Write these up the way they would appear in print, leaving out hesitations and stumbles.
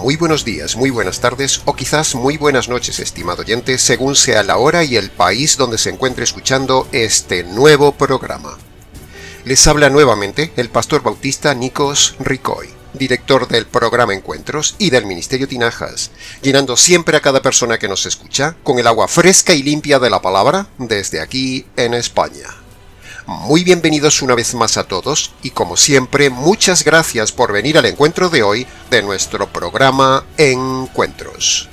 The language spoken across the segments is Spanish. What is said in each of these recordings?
Muy buenos días, muy buenas tardes o quizás muy buenas noches, estimado oyente, según sea la hora y el país donde se encuentre escuchando este nuevo programa. Les habla nuevamente el pastor bautista Nikos Ricoy, director del programa Encuentros y del Ministerio Tinajas, llenando siempre a cada persona que nos escucha con el agua fresca y limpia de la palabra desde aquí en España. Muy bienvenidos una vez más a todos y como siempre muchas gracias por venir al encuentro de hoy de nuestro programa Encuentros.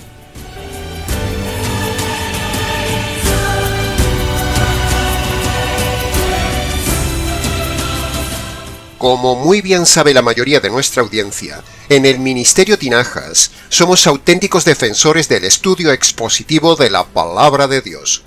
Como muy bien sabe la mayoría de nuestra audiencia, en el Ministerio Tinajas somos auténticos defensores del estudio expositivo de la Palabra de Dios.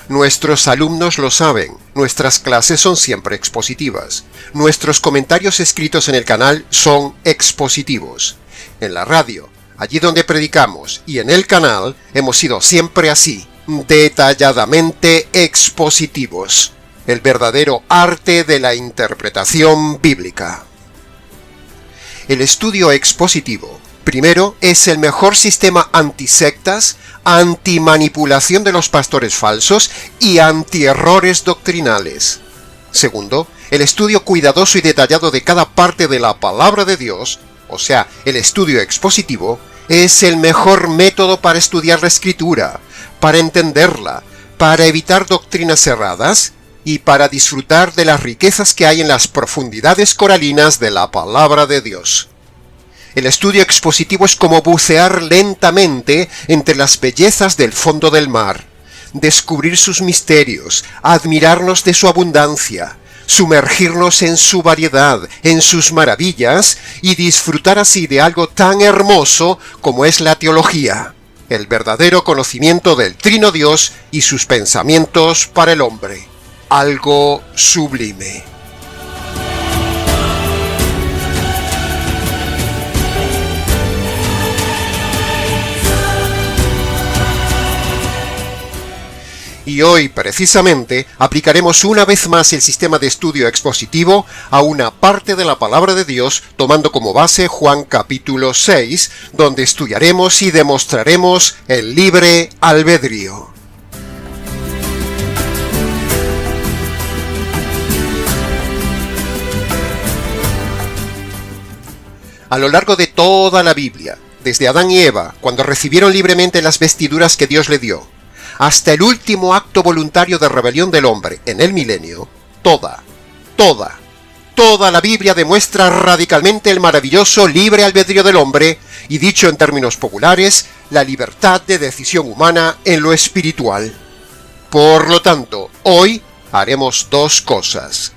Nuestros alumnos lo saben, nuestras clases son siempre expositivas. Nuestros comentarios escritos en el canal son expositivos. En la radio, allí donde predicamos, y en el canal hemos sido siempre así, detalladamente expositivos. El verdadero arte de la interpretación bíblica. El estudio expositivo, primero, es el mejor sistema antisectas, antimanipulación de los pastores falsos y antierrores doctrinales. Segundo, el estudio cuidadoso y detallado de cada parte de la palabra de Dios, o sea, el estudio expositivo, es el mejor método para estudiar la Escritura, para entenderla, para evitar doctrinas erradas y para disfrutar de las riquezas que hay en las profundidades coralinas de la palabra de Dios. El estudio expositivo es como bucear lentamente entre las bellezas del fondo del mar, descubrir sus misterios, admirarnos de su abundancia, sumergirnos en su variedad, en sus maravillas y disfrutar así de algo tan hermoso como es la teología, el verdadero conocimiento del Trino Dios y sus pensamientos para el hombre, algo sublime. Y hoy, precisamente, aplicaremos una vez más el sistema de estudio expositivo a una parte de la palabra de Dios, tomando como base Juan capítulo 6, donde estudiaremos y demostraremos el libre albedrío. A lo largo de toda la Biblia, desde Adán y Eva, cuando recibieron libremente las vestiduras que Dios le dio, hasta el último acto voluntario de rebelión del hombre en el milenio, toda la Biblia demuestra radicalmente el maravilloso libre albedrío del hombre y, dicho en términos populares, la libertad de decisión humana en lo espiritual. Por lo tanto, hoy haremos dos cosas.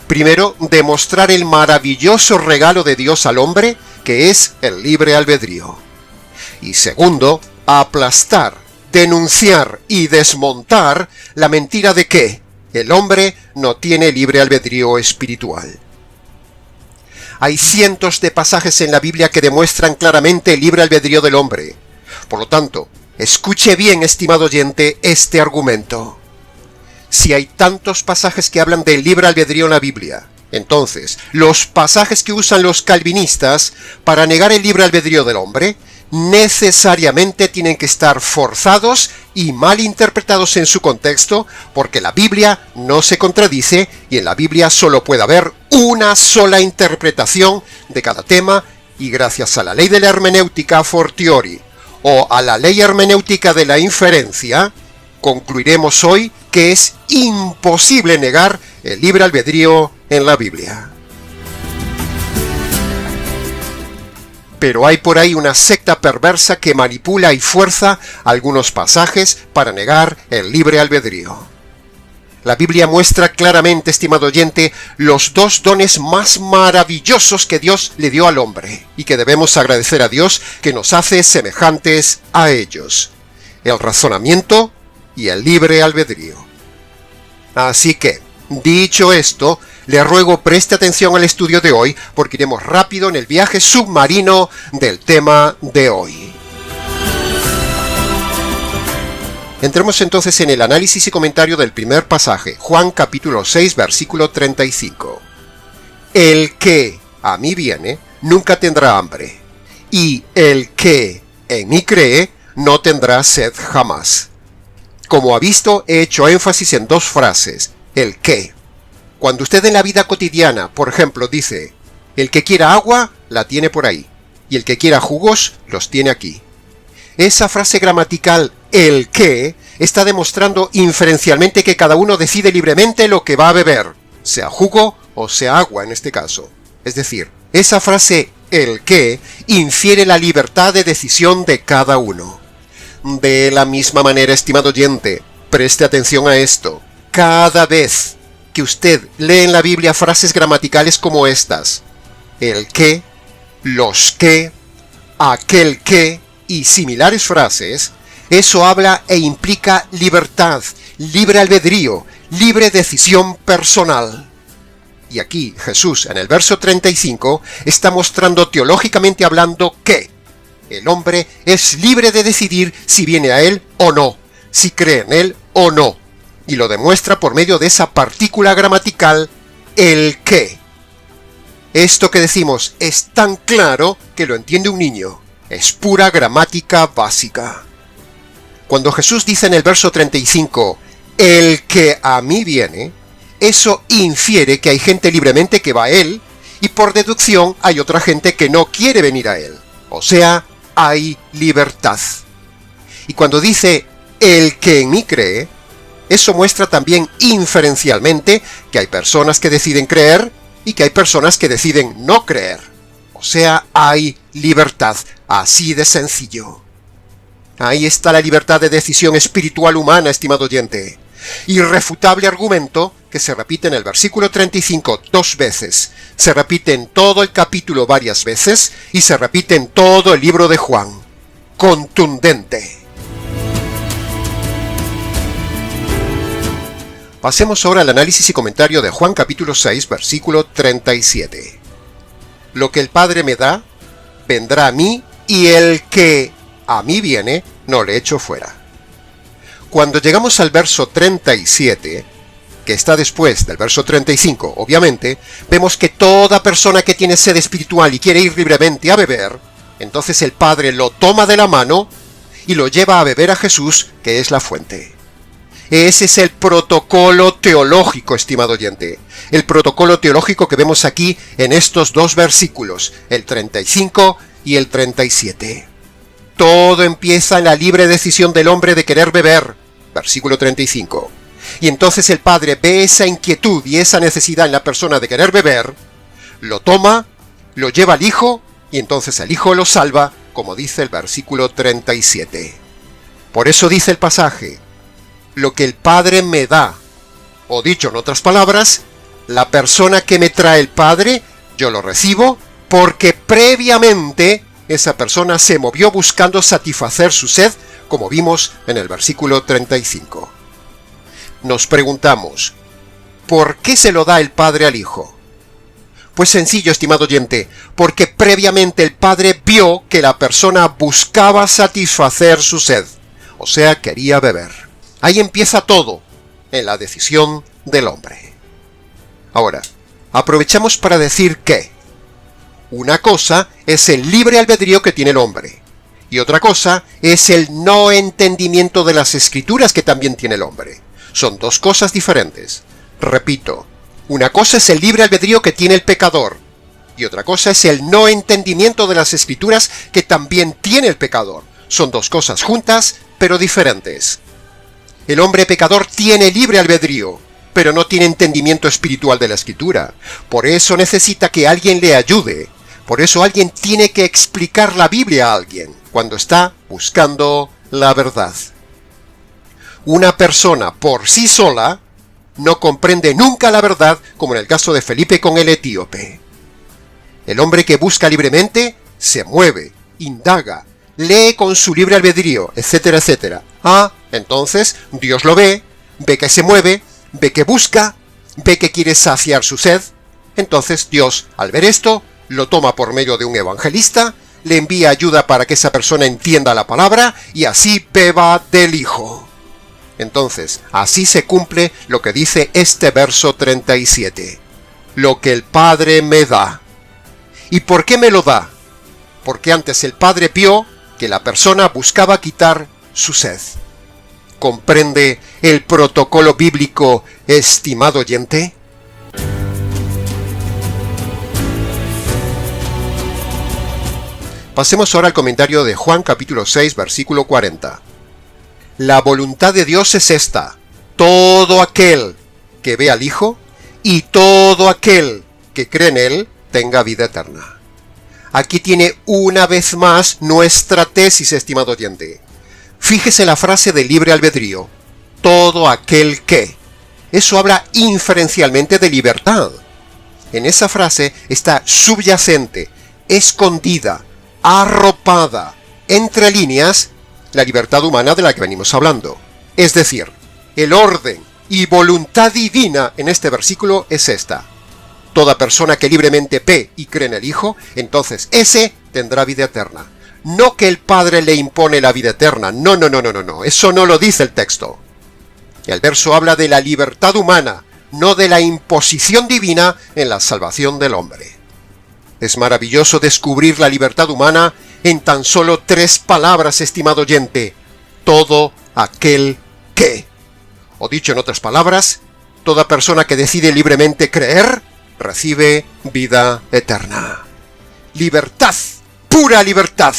Primero, demostrar el maravilloso regalo de Dios al hombre, que es el libre albedrío. Y segundo, aplastar, denunciar y desmontar la mentira de que el hombre no tiene libre albedrío espiritual. Hay cientos de pasajes en la Biblia que demuestran claramente el libre albedrío del hombre. Por lo tanto, escuche bien, estimado oyente, este argumento. Si hay tantos pasajes que hablan del libre albedrío en la Biblia, entonces, los pasajes que usan los calvinistas para negar el libre albedrío del hombre necesariamente tienen que estar forzados y mal interpretados en su contexto, porque la Biblia no se contradice y en la Biblia solo puede haber una sola interpretación de cada tema, y gracias a la ley de la hermenéutica a fortiori o a la ley hermenéutica de la inferencia, concluiremos hoy que es imposible negar el libre albedrío en la Biblia. Pero hay por ahí una secta perversa que manipula y fuerza algunos pasajes para negar el libre albedrío. La Biblia muestra claramente, estimado oyente, los dos dones más maravillosos que Dios le dio al hombre y que debemos agradecer a Dios que nos hace semejantes a ellos: el razonamiento y el libre albedrío. Así que, dicho esto, le ruego preste atención al estudio de hoy, porque iremos rápido en el viaje submarino del tema de hoy. Entremos entonces en el análisis y comentario del primer pasaje, Juan capítulo 6, versículo 35. El que a mí viene, nunca tendrá hambre, y el que en mí cree no tendrá sed jamás. Como ha visto, he hecho énfasis en dos frases, el que. Cuando usted en la vida cotidiana, por ejemplo, dice, el que quiera agua, la tiene por ahí, y el que quiera jugos, los tiene aquí. Esa frase gramatical, el que, está demostrando inferencialmente que cada uno decide libremente lo que va a beber, sea jugo o sea agua en este caso. Es decir, esa frase, el que, infiere la libertad de decisión de cada uno. De la misma manera, estimado oyente, preste atención a esto. Cada vez que usted lee en la Biblia frases gramaticales como estas, el que, los que, aquel que y similares frases, eso habla e implica libertad, libre albedrío, libre decisión personal. Y aquí Jesús, en el verso 35, está mostrando teológicamente hablando que el hombre es libre de decidir si viene a él o no, si cree en él o no, y lo demuestra por medio de esa partícula gramatical, el que. Esto que decimos es tan claro que lo entiende un niño, es pura gramática básica. Cuando Jesús dice en el verso 35, el que a mí viene, eso infiere que hay gente libremente que va a él, y por deducción hay otra gente que no quiere venir a él. O sea, hay libertad. Y cuando dice, el que en mí cree, eso muestra también inferencialmente que hay personas que deciden creer y que hay personas que deciden no creer. O sea, hay libertad, así de sencillo. Ahí está la libertad de decisión espiritual humana, estimado oyente. Irrefutable argumento que se repite en el versículo 35 dos veces, se repite en todo el capítulo varias veces y se repite en todo el libro de Juan. Contundente. Pasemos ahora al análisis y comentario de Juan capítulo 6, versículo 37. Lo que el Padre me da, vendrá a mí, y el que a mí viene, no le echo fuera. Cuando llegamos al verso 37, que está después del verso 35, obviamente, vemos que toda persona que tiene sed espiritual y quiere ir libremente a beber, entonces el Padre lo toma de la mano y lo lleva a beber a Jesús, que es la fuente. Ese es el protocolo teológico, estimado oyente. El protocolo teológico que vemos aquí en estos dos versículos, el 35 y el 37. Todo empieza en la libre decisión del hombre de querer beber, versículo 35. Y entonces el Padre ve esa inquietud y esa necesidad en la persona de querer beber, lo toma, lo lleva al Hijo, y entonces el Hijo lo salva, como dice el versículo 37. Por eso dice el pasaje, lo que el Padre me da, o dicho en otras palabras, la persona que me trae el Padre, yo lo recibo, porque previamente esa persona se movió buscando satisfacer su sed, como vimos en el versículo 35. Nos preguntamos, ¿por qué se lo da el Padre al Hijo? Pues sencillo, estimado oyente, porque previamente el Padre vio que la persona buscaba satisfacer su sed, o sea, quería beber. Ahí empieza todo, en la decisión del hombre. Ahora, aprovechamos para decir que una cosa es el libre albedrío que tiene el hombre, y otra cosa es el no entendimiento de las Escrituras que también tiene el hombre. Son dos cosas diferentes. Repito, una cosa es el libre albedrío que tiene el pecador, y otra cosa es el no entendimiento de las Escrituras que también tiene el pecador. Son dos cosas juntas, pero diferentes. El hombre pecador tiene libre albedrío, pero no tiene entendimiento espiritual de la Escritura. Por eso necesita que alguien le ayude. Por eso alguien tiene que explicar la Biblia a alguien cuando está buscando la verdad. Una persona por sí sola no comprende nunca la verdad, como en el caso de Felipe con el etíope. El hombre que busca libremente se mueve, indaga, lee con su libre albedrío, etcétera, etcétera. Entonces Dios lo ve que se mueve, ve que busca, ve que quiere saciar su sed. Entonces Dios, al ver esto, lo toma por medio de un evangelista, le envía ayuda para que esa persona entienda la palabra y así beba del Hijo. Entonces, así se cumple lo que dice este verso 37. Lo que el Padre me da. ¿Y por qué me lo da? porque antes el Padre vio que la persona buscaba quitar su sed. ¿Comprende el protocolo bíblico, estimado oyente? Pasemos ahora al comentario de Juan capítulo 6, versículo 40. La voluntad de Dios es esta: todo aquel que ve al Hijo y todo aquel que cree en Él tenga vida eterna. Aquí tiene una vez más nuestra tesis, estimado oyente. Fíjese la frase de libre albedrío: todo aquel que. Eso habla inferencialmente de libertad. En esa frase está subyacente, escondida, arropada, entre líneas, la libertad humana de la que venimos hablando. Es decir, el orden y voluntad divina en este versículo es esta: toda persona que libremente ve y cree en el Hijo, entonces ese tendrá vida eterna. No que el Padre le impone la vida eterna, no, eso no lo dice el texto. El verso habla de la libertad humana, no de la imposición divina en la salvación del hombre. Es maravilloso descubrir la libertad humana en tan solo 3 palabras, estimado oyente: todo aquel que. O dicho en otras palabras, toda persona que decide libremente creer, recibe vida eterna. Libertad, pura libertad.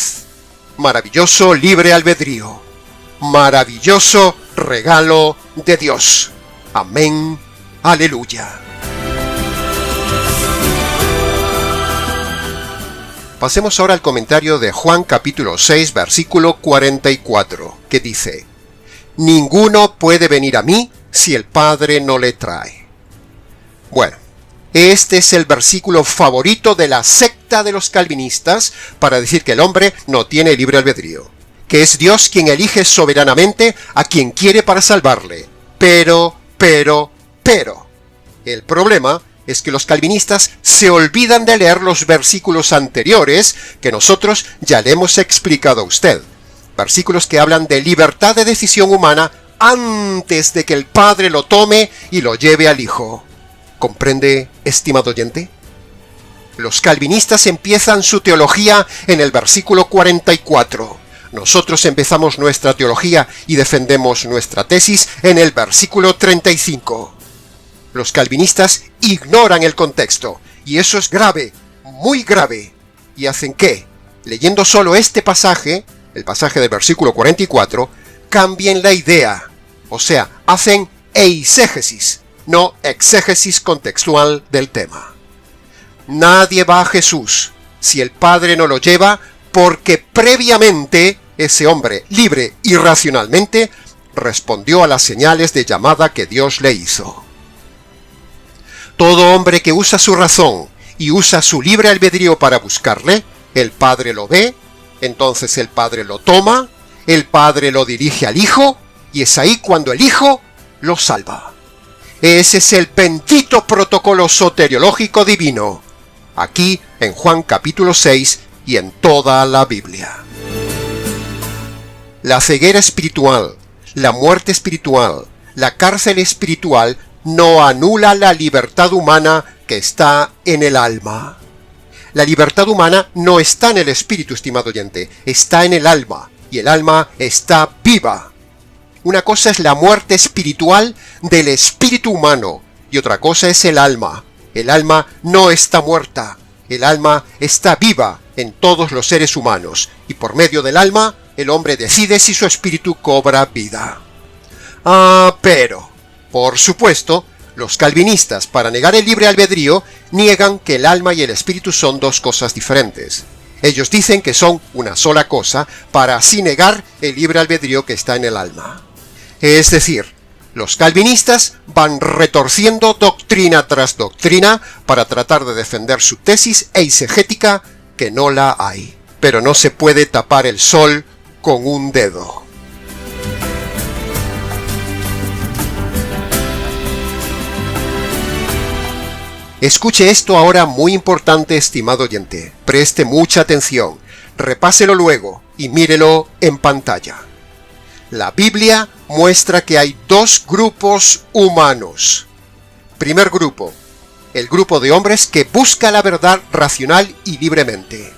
Maravilloso libre albedrío. Maravilloso regalo de Dios. Amén. Aleluya. Pasemos ahora al comentario de Juan capítulo 6, versículo 44, que dice: ninguno puede venir a mí si el Padre no le trae. Bueno, este es el versículo favorito de la secta de los calvinistas para decir que el hombre no tiene libre albedrío, que es Dios quien elige soberanamente a quien quiere para salvarle. Pero, el problema es que los calvinistas se olvidan de leer los versículos anteriores que nosotros ya le hemos explicado a usted. Versículos que hablan de libertad de decisión humana antes de que el Padre lo tome y lo lleve al Hijo. ¿Comprende, estimado oyente? Los calvinistas empiezan su teología en el versículo 44. Nosotros empezamos nuestra teología y defendemos nuestra tesis en el versículo 35. Los calvinistas ignoran el contexto, y eso es grave, muy grave, y hacen que, leyendo solo este pasaje, el pasaje del versículo 44, cambien la idea, o sea, hacen eisegesis, no exégesis contextual del tema. Nadie va a Jesús si el Padre no lo lleva, porque previamente ese hombre, libre y racionalmente, respondió a las señales de llamada que Dios le hizo. Todo hombre que usa su razón y usa su libre albedrío para buscarle, el Padre lo ve, entonces el Padre lo toma, el Padre lo dirige al Hijo, y es ahí cuando el Hijo lo salva. Ese es el bendito protocolo soteriológico divino, aquí en Juan capítulo 6 y en toda la Biblia. La ceguera espiritual, la muerte espiritual, la cárcel espiritual no anula la libertad humana que está en el alma. La libertad humana no está en el espíritu, estimado oyente, está en el alma, y el alma está viva. Una cosa es la muerte espiritual del espíritu humano, y otra cosa es el alma. El alma no está muerta, el alma está viva en todos los seres humanos, y por medio del alma, el hombre decide si su espíritu cobra vida. Pero, por supuesto, los calvinistas, para negar el libre albedrío, niegan que el alma y el espíritu son dos cosas diferentes. Ellos dicen que son una sola cosa, para así negar el libre albedrío que está en el alma. Es decir, los calvinistas van retorciendo doctrina tras doctrina para tratar de defender su tesis eisegética, que no la hay. Pero no se puede tapar el sol con un dedo. Escuche esto ahora muy importante, estimado oyente. Preste mucha atención, repáselo luego y mírelo en pantalla. La Biblia muestra que hay dos grupos humanos. Primer grupo, el grupo de hombres que busca la verdad racional y libremente.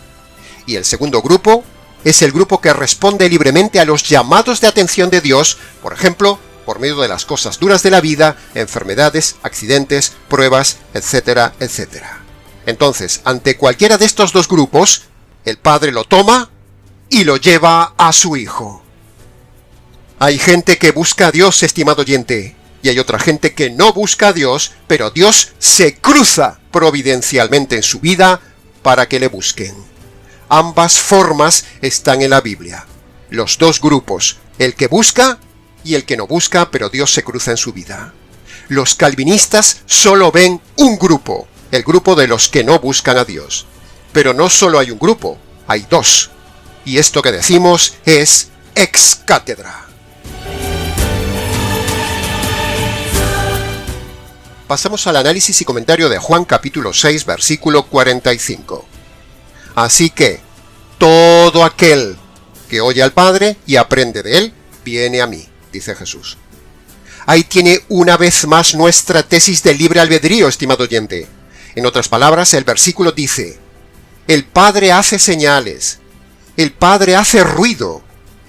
Y el segundo grupo es el grupo que responde libremente a los llamados de atención de Dios, por ejemplo, por medio de las cosas duras de la vida, enfermedades, accidentes, pruebas, etcétera, etcétera. Entonces, ante cualquiera de estos dos grupos, el Padre lo toma y lo lleva a su Hijo. Hay gente que busca a Dios, estimado oyente, y hay otra gente que no busca a Dios, pero Dios se cruza providencialmente en su vida para que le busquen. Ambas formas están en la Biblia. Los dos grupos, el que busca y el que no busca, pero Dios se cruza en su vida. Los calvinistas solo ven un grupo, el grupo de los que no buscan a Dios. Pero no solo hay un grupo, hay dos. Y esto que decimos es ex cátedra. Pasamos al análisis y comentario de Juan capítulo 6, versículo 45. Así que, todo aquel que oye al Padre y aprende de él, viene a mí, dice Jesús. Ahí tiene una vez más nuestra tesis del libre albedrío, estimado oyente. En otras palabras, el versículo dice, el Padre hace señales, el Padre hace ruido,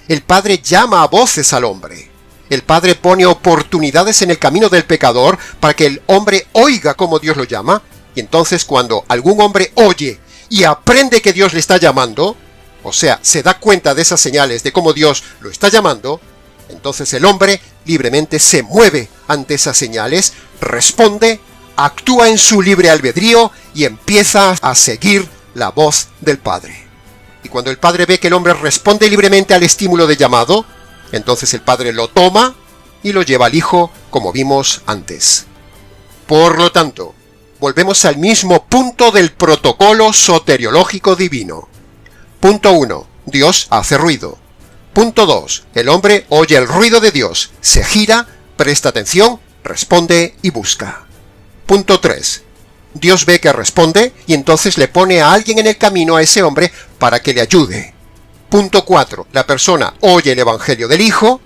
el Padre llama a voces al hombre. El Padre pone oportunidades en el camino del pecador para que el hombre oiga cómo Dios lo llama, y entonces cuando algún hombre oye y aprende que Dios le está llamando, o sea, se da cuenta de esas señales de cómo Dios lo está llamando, entonces el hombre libremente se mueve ante esas señales, responde, actúa en su libre albedrío y empieza a seguir la voz del Padre. Y cuando el Padre ve que el hombre responde libremente al estímulo de llamado, entonces el Padre lo toma y lo lleva al Hijo, como vimos antes. Por lo tanto, volvemos al mismo punto del protocolo soteriológico divino. Punto 1. Dios hace ruido. Punto 2. El hombre oye el ruido de Dios, se gira, presta atención, responde y busca. Punto 3. Dios ve que responde y entonces le pone a alguien en el camino a ese hombre para que le ayude. Punto 4. La persona oye el Evangelio del Hijo.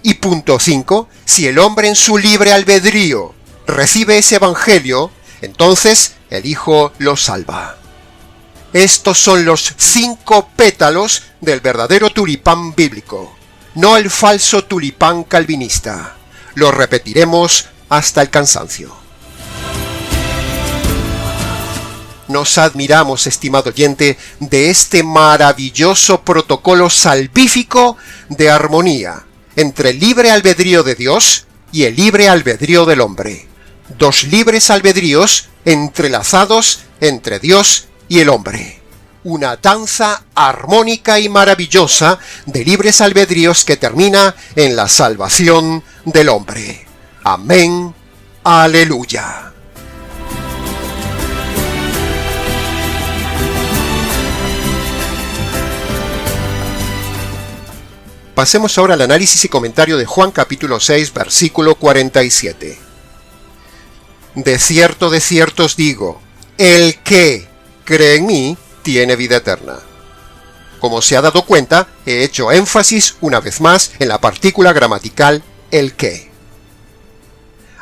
Y punto 5. Si el hombre en su libre albedrío recibe ese Evangelio, entonces el Hijo lo salva. Estos son los 5 pétalos del verdadero tulipán bíblico, no el falso tulipán calvinista. Lo repetiremos hasta el cansancio. Nos admiramos, estimado oyente, de este maravilloso protocolo salvífico de armonía entre el libre albedrío de Dios y el libre albedrío del hombre. Dos libres albedríos entrelazados entre Dios y el hombre. Una danza armónica y maravillosa de libres albedríos que termina en la salvación del hombre. Amén. Aleluya. Pasemos ahora al análisis y comentario de Juan capítulo 6, versículo 47. De cierto os digo, el que cree en mí tiene vida eterna. Como se ha dado cuenta, he hecho énfasis una vez más en la partícula gramatical el que.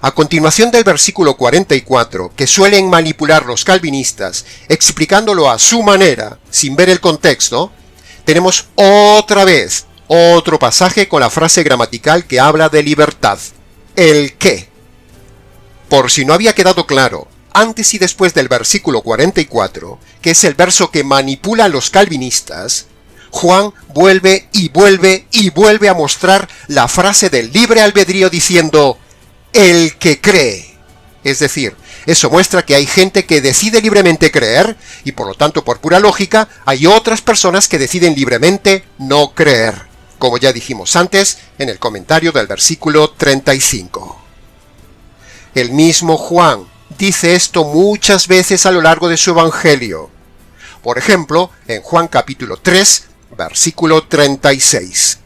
A continuación del versículo 44, que suelen manipular los calvinistas, explicándolo a su manera, sin ver el contexto, tenemos otra vez otro pasaje con la frase gramatical que habla de libertad, el que. Por si no había quedado claro, antes y después del versículo 44, que es el verso que manipulan los calvinistas, Juan vuelve a mostrar la frase del libre albedrío diciendo, el que cree. Es decir, eso muestra que hay gente que decide libremente creer, y por lo tanto, por pura lógica, hay otras personas que deciden libremente no creer, como ya dijimos antes en el comentario del versículo 35. El mismo Juan dice esto muchas veces a lo largo de su Evangelio. Por ejemplo, en Juan capítulo 3, versículo 36.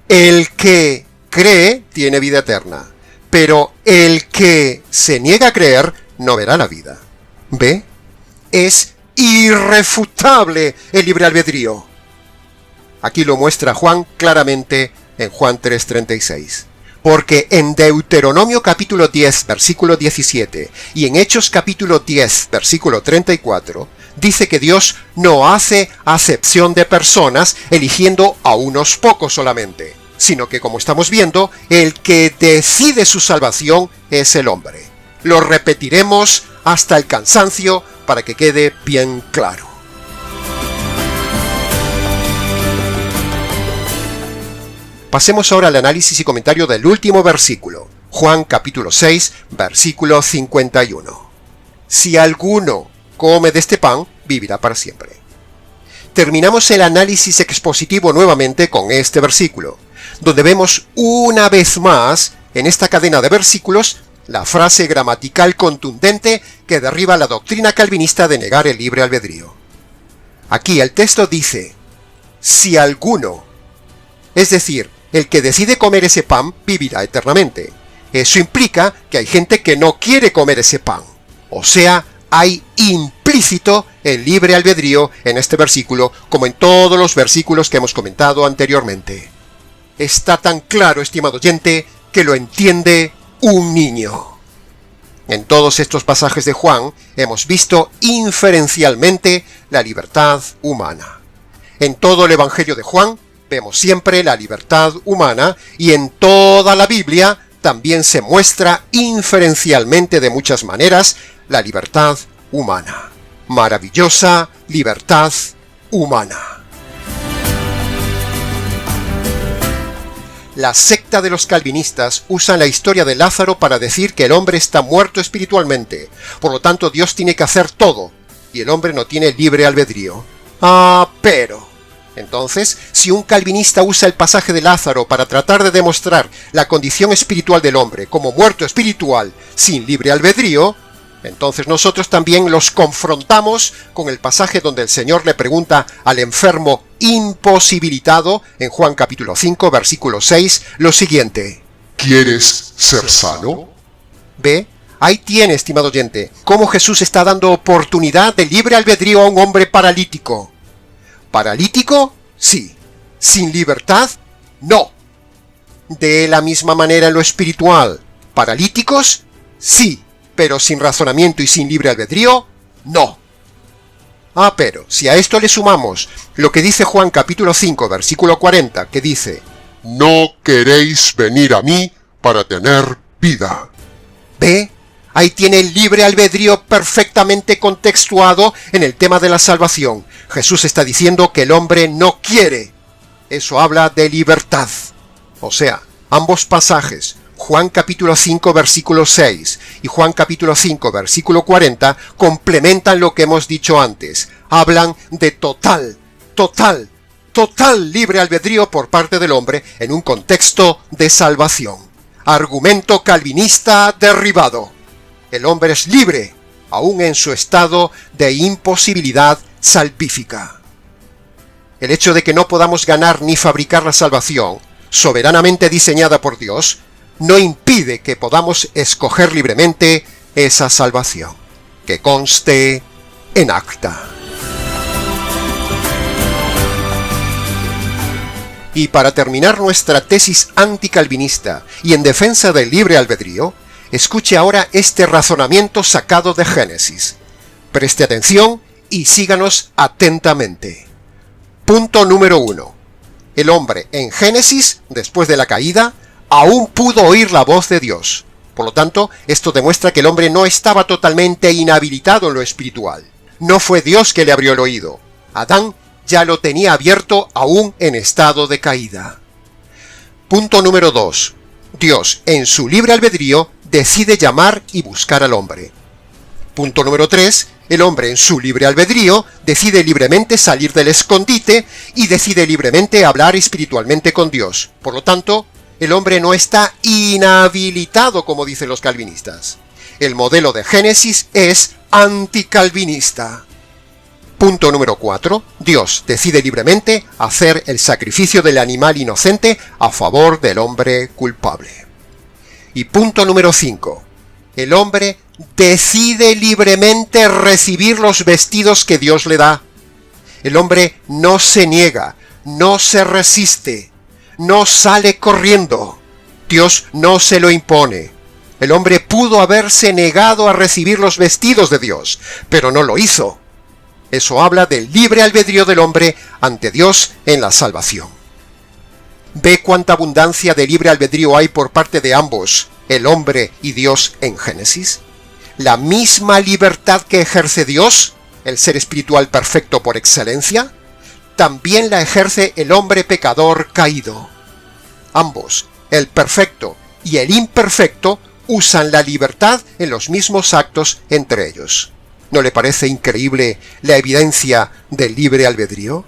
El que cree tiene vida eterna, pero el que se niega a creer no verá la vida. ¿Ve? Es irrefutable el libre albedrío. Aquí lo muestra Juan claramente en Juan 3:36. Porque en Deuteronomio capítulo 10, versículo 17, y en Hechos capítulo 10, versículo 34, dice que Dios no hace acepción de personas eligiendo a unos pocos solamente, sino que, como estamos viendo, el que decide su salvación es el hombre. Lo repetiremos hasta el cansancio para que quede bien claro. Pasemos ahora al análisis y comentario del último versículo, Juan capítulo 6, versículo 51. Si alguno come de este pan, vivirá para siempre. Terminamos el análisis expositivo nuevamente con este versículo, donde vemos una vez más, en esta cadena de versículos, la frase gramatical contundente que derriba la doctrina calvinista de negar el libre albedrío. Aquí el texto dice, si alguno, es decir, el que decide comer ese pan vivirá eternamente. Eso implica que hay gente que no quiere comer ese pan. O sea, hay implícito el libre albedrío en este versículo, como en todos los versículos que hemos comentado anteriormente. Está tan claro, estimado oyente, que lo entiende un niño. En todos estos pasajes de Juan hemos visto inferencialmente la libertad humana. En todo el Evangelio de Juan vemos siempre la libertad humana y en toda la Biblia también se muestra inferencialmente de muchas maneras la libertad humana. Maravillosa libertad humana. La secta de los calvinistas usa la historia de Lázaro para decir que el hombre está muerto espiritualmente, por lo tanto Dios tiene que hacer todo, y el hombre no tiene libre albedrío. Pero entonces, si un calvinista usa el pasaje de Lázaro para tratar de demostrar la condición espiritual del hombre como muerto espiritual sin libre albedrío, entonces nosotros también los confrontamos con el pasaje donde el Señor le pregunta al enfermo imposibilitado, en Juan capítulo 5, versículo 6, lo siguiente: ¿Quieres ser sano? ¿Ve? Ahí tiene, estimado oyente, cómo Jesús está dando oportunidad de libre albedrío a un hombre paralítico. ¿Paralítico? Sí. ¿Sin libertad? No. De la misma manera en lo espiritual. ¿Paralíticos? Sí. Pero sin razonamiento y sin libre albedrío, no. Pero si a esto le sumamos lo que dice Juan capítulo 5, versículo 40, que dice: No queréis venir a mí para tener vida. ¿Ve? Ahí tiene el libre albedrío perfectamente contextuado en el tema de la salvación. Jesús está diciendo que el hombre no quiere. Eso habla de libertad. O sea, ambos pasajes, Juan capítulo 5 versículo 6 y Juan capítulo 5 versículo 40, complementan lo que hemos dicho antes. Hablan de total libre albedrío por parte del hombre en un contexto de salvación. Argumento calvinista derribado. El hombre es libre, aún en su estado de imposibilidad salvífica. El hecho de que no podamos ganar ni fabricar la salvación, soberanamente diseñada por Dios, no impide que podamos escoger libremente esa salvación. Que conste en acta. Y para terminar nuestra tesis anticalvinista y en defensa del libre albedrío, escuche ahora este razonamiento sacado de Génesis. Preste atención y síganos atentamente. Punto número 1. El hombre en Génesis, después de la caída, aún pudo oír la voz de Dios. Por lo tanto, esto demuestra que el hombre no estaba totalmente inhabilitado en lo espiritual. No fue Dios que le abrió el oído. Adán ya lo tenía abierto aún en estado de caída. Punto número 2. Dios, en su libre albedrío, decide llamar y buscar al hombre. Punto número 3. El hombre en su libre albedrío decide libremente salir del escondite y decide libremente hablar espiritualmente con Dios. Por lo tanto, el hombre no está inhabilitado, como dicen los calvinistas. El modelo de Génesis es anticalvinista. Punto número 4. Dios decide libremente hacer el sacrificio del animal inocente a favor del hombre culpable. Y punto número 5. El hombre decide libremente recibir los vestidos que Dios le da. El hombre no se niega, no se resiste, no sale corriendo. Dios no se lo impone. El hombre pudo haberse negado a recibir los vestidos de Dios, pero no lo hizo. Eso habla del libre albedrío del hombre ante Dios en la salvación. ¿Ve cuánta abundancia de libre albedrío hay por parte de ambos, el hombre y Dios, en Génesis? La misma libertad que ejerce Dios, el ser espiritual perfecto por excelencia, también la ejerce el hombre pecador caído. Ambos, el perfecto y el imperfecto, usan la libertad en los mismos actos entre ellos. ¿No le parece increíble la evidencia del libre albedrío?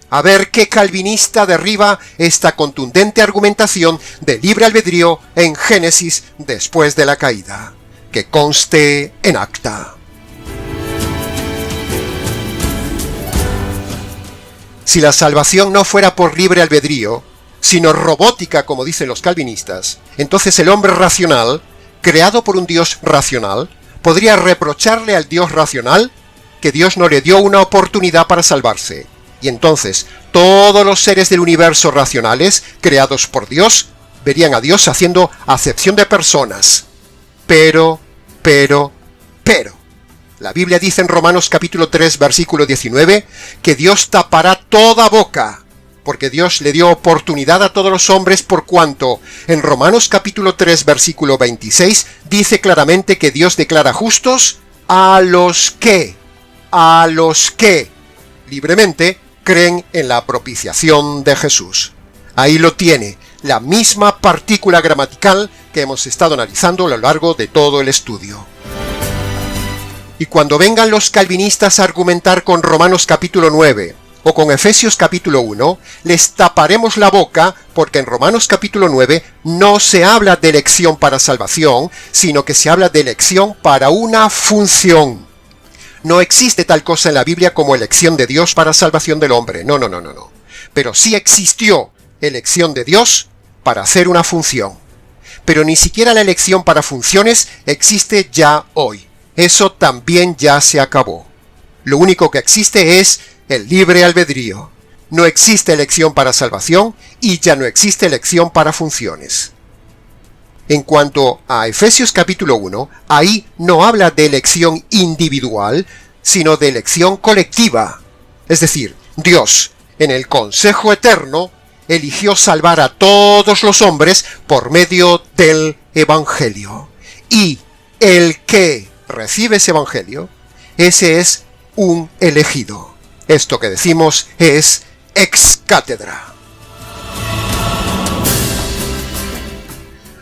A ver qué calvinista derriba esta contundente argumentación del libre albedrío en Génesis después de la caída. Que conste en acta. Si la salvación no fuera por libre albedrío, sino robótica, como dicen los calvinistas, entonces el hombre racional, creado por un Dios racional, podría reprocharle al Dios racional que Dios no le dio una oportunidad para salvarse. Y entonces todos los seres del universo racionales, creados por Dios, verían a Dios haciendo acepción de personas. Pero, la Biblia dice en Romanos capítulo 3, versículo 19, que Dios tapará toda boca, porque Dios le dio oportunidad a todos los hombres por cuanto, en Romanos capítulo 3, versículo 26, dice claramente que Dios declara justos a los que libremente creen en la propiciación de Jesús. Ahí lo tiene, la misma partícula gramatical que hemos estado analizando a lo largo de todo el estudio. Y cuando vengan los calvinistas a argumentar con Romanos capítulo 9, o con Efesios capítulo 1, les taparemos la boca porque en Romanos capítulo 9 no se habla de elección para salvación, sino que se habla de elección para una función. No existe tal cosa en la Biblia como elección de Dios para salvación del hombre, no. Pero sí existió elección de Dios para hacer una función. Pero ni siquiera la elección para funciones existe ya hoy. Eso también ya se acabó. Lo único que existe es el libre albedrío. No existe elección para salvación y ya no existe elección para funciones. En cuanto a Efesios capítulo 1, ahí no habla de elección individual, sino de elección colectiva. Es decir, Dios, en el consejo eterno, eligió salvar a todos los hombres por medio del Evangelio. Y el que recibe ese Evangelio, ese es un elegido. Esto que decimos es ex cátedra.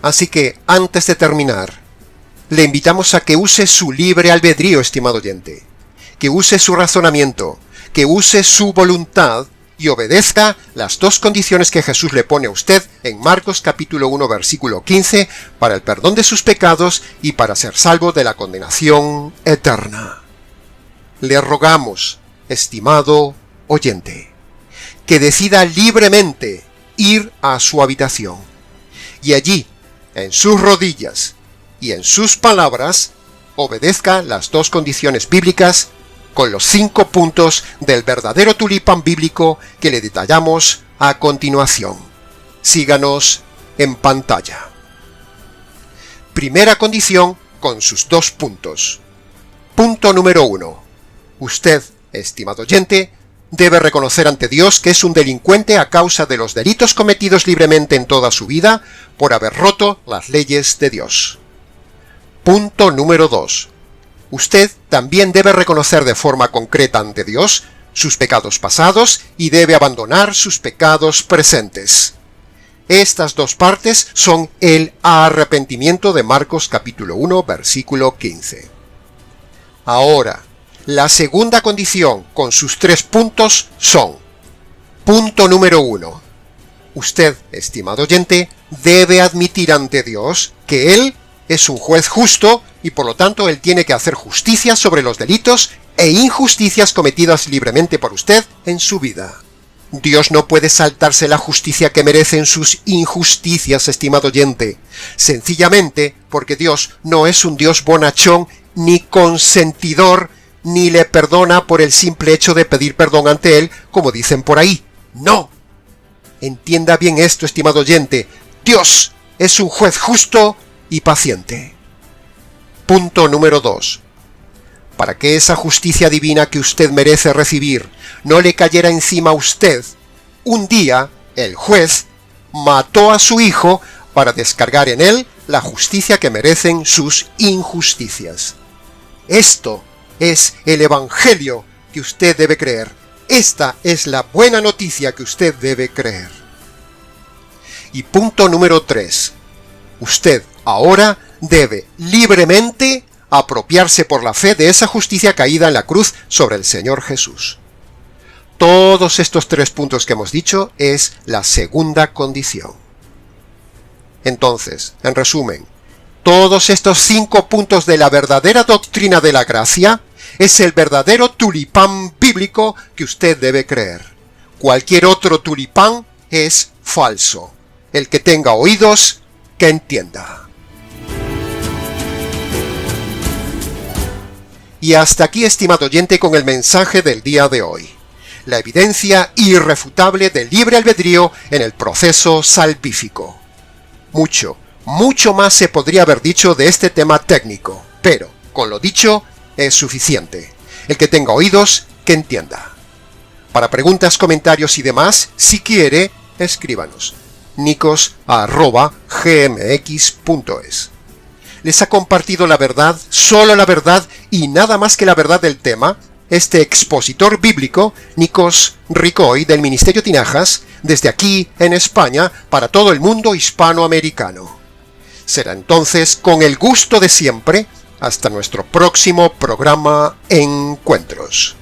Así que, antes de terminar, le invitamos a que use su libre albedrío, estimado oyente, que use su razonamiento, que use su voluntad y obedezca las dos condiciones que Jesús le pone a usted en Marcos capítulo 1, versículo 15, para el perdón de sus pecados y para ser salvo de la condenación eterna. Le rogamos, estimado oyente, que decida libremente ir a su habitación y allí, en sus rodillas y en sus palabras, obedezca las dos condiciones bíblicas con los 5 puntos del verdadero tulipán bíblico que le detallamos a continuación. Síganos en pantalla. Primera condición con sus 2 puntos. Punto número 1. Usted, estimado oyente, debe reconocer ante Dios que es un delincuente a causa de los delitos cometidos libremente en toda su vida por haber roto las leyes de Dios. Punto número 2. Usted también debe reconocer de forma concreta ante Dios sus pecados pasados y debe abandonar sus pecados presentes. Estas dos partes son el arrepentimiento de Marcos capítulo 1, versículo 15. Ahora, la segunda condición con sus 3 puntos son: punto número 1. Usted, estimado oyente, debe admitir ante Dios que Él es un juez justo y por lo tanto Él tiene que hacer justicia sobre los delitos e injusticias cometidas libremente por usted en su vida. Dios no puede saltarse la justicia que merecen sus injusticias, estimado oyente, sencillamente porque Dios no es un Dios bonachón ni consentidor, ni le perdona por el simple hecho de pedir perdón ante Él, como dicen por ahí. ¡No! Entienda bien esto, estimado oyente. Dios es un juez justo y paciente. Punto número 2. para que esa justicia divina que usted merece recibir no le cayera encima a usted, un día el juez mató a su hijo para descargar en él la justicia que merecen sus injusticias. Esto es el Evangelio que usted debe creer. Esta es la buena noticia que usted debe creer. Y punto número 3. Usted ahora debe libremente apropiarse por la fe de esa justicia caída en la cruz sobre el Señor Jesús. Todos estos 3 puntos que hemos dicho es la segunda condición. Entonces, en resumen, todos estos 5 puntos de la verdadera doctrina de la gracia es el verdadero tulipán bíblico que usted debe creer. Cualquier otro tulipán es falso. El que tenga oídos, que entienda. Y hasta aquí, estimado oyente, con el mensaje del día de hoy. La evidencia irrefutable del libre albedrío en el proceso salvífico. Mucho más se podría haber dicho de este tema técnico, pero, con lo dicho, es suficiente. El que tenga oídos, que entienda. Para preguntas, comentarios y demás, si quiere, escríbanos. nicos@gmx.es. Les ha compartido la verdad, solo la verdad y nada más que la verdad del tema, este expositor bíblico, Nikos Ricoy, del Ministerio Tinajas, desde aquí en España, para todo el mundo hispanoamericano. Será entonces, con el gusto de siempre, hasta nuestro próximo programa Encuentros.